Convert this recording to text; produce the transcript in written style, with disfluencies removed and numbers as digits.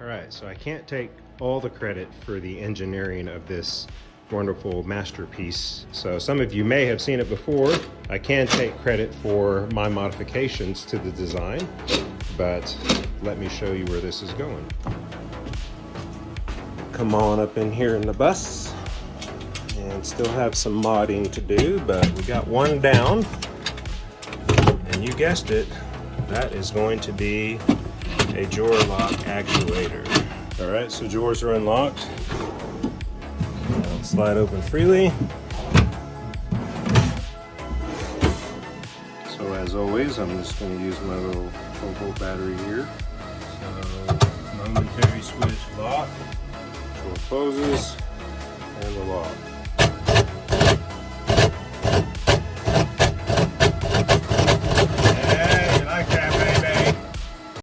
All right, so I can't take all the credit for the engineering of this wonderful masterpiece. So some of you may have seen it before. I can take credit for my modifications to the design, but let me show you where this is going. Come on up in here in the bus, and still have some modding to do, but we got one down, and you guessed it, that is going to be a drawer lock actuator. All right, so drawers are unlocked. Slide open freely. So as always, I'm just going to use my little 12-volt battery here. So momentary switch lock, door closes, and the lock.